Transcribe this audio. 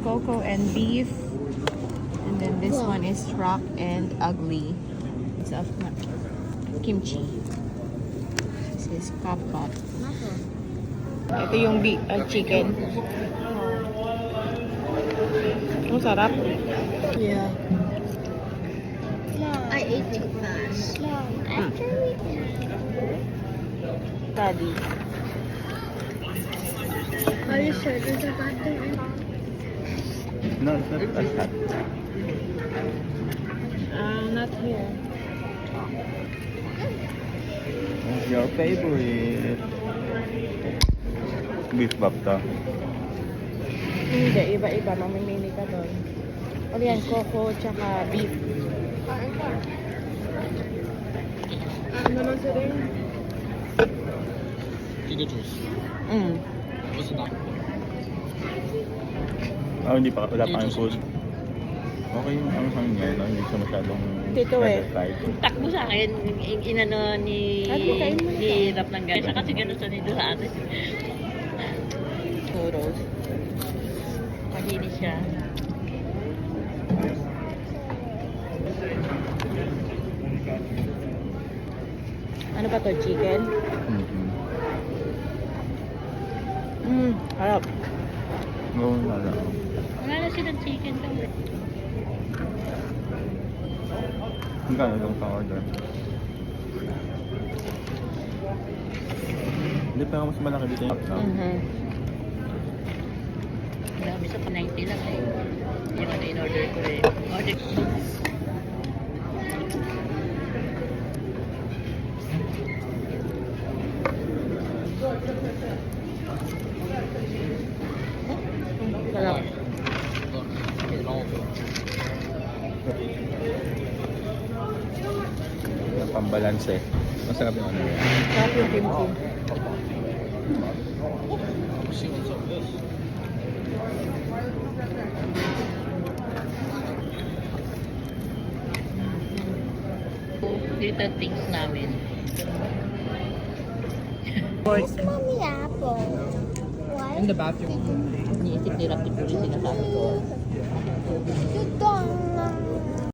cocoa and beef. And then this one is rock and ugly. It's of kimchi. This is kapap. Ito yung chicken. Ang sarap. Yeah. I ate too fast. Daddy. Are you sure there's a bathroom? No, it's not as hot. Not here. What's your favorite? Beef bap to. Hindi, iba-iba. Mamimili ka doon. Ano yan? Coco tsaka beef. Ano naman sa rin? Hindi pa, wala pa kang food. Okay yung anghang niya, no? Hindi siya masyadong Dito eh. fried. Takbo sa akin, inano ni Rap ng guys. Kasi gano'n sa nito sa atin. Churros. Mahinis siya. Ano ba to? Chicken? Harap. Oo, wala. Wala na silang chicken daw. Magkano lang pa-order? Hindi, pero mas malaki dito yung hotdog. Dami sa 90 lang eh. Yung ano in-order ko eh. Order. Sarap. Yung pambalanse. Masarap yung ano yan. Sarap yung kimchi. Little things namin. Mommy apple. What? In the bathroom. Iniisip ni Rap tuloy sinasabi ko. You don't.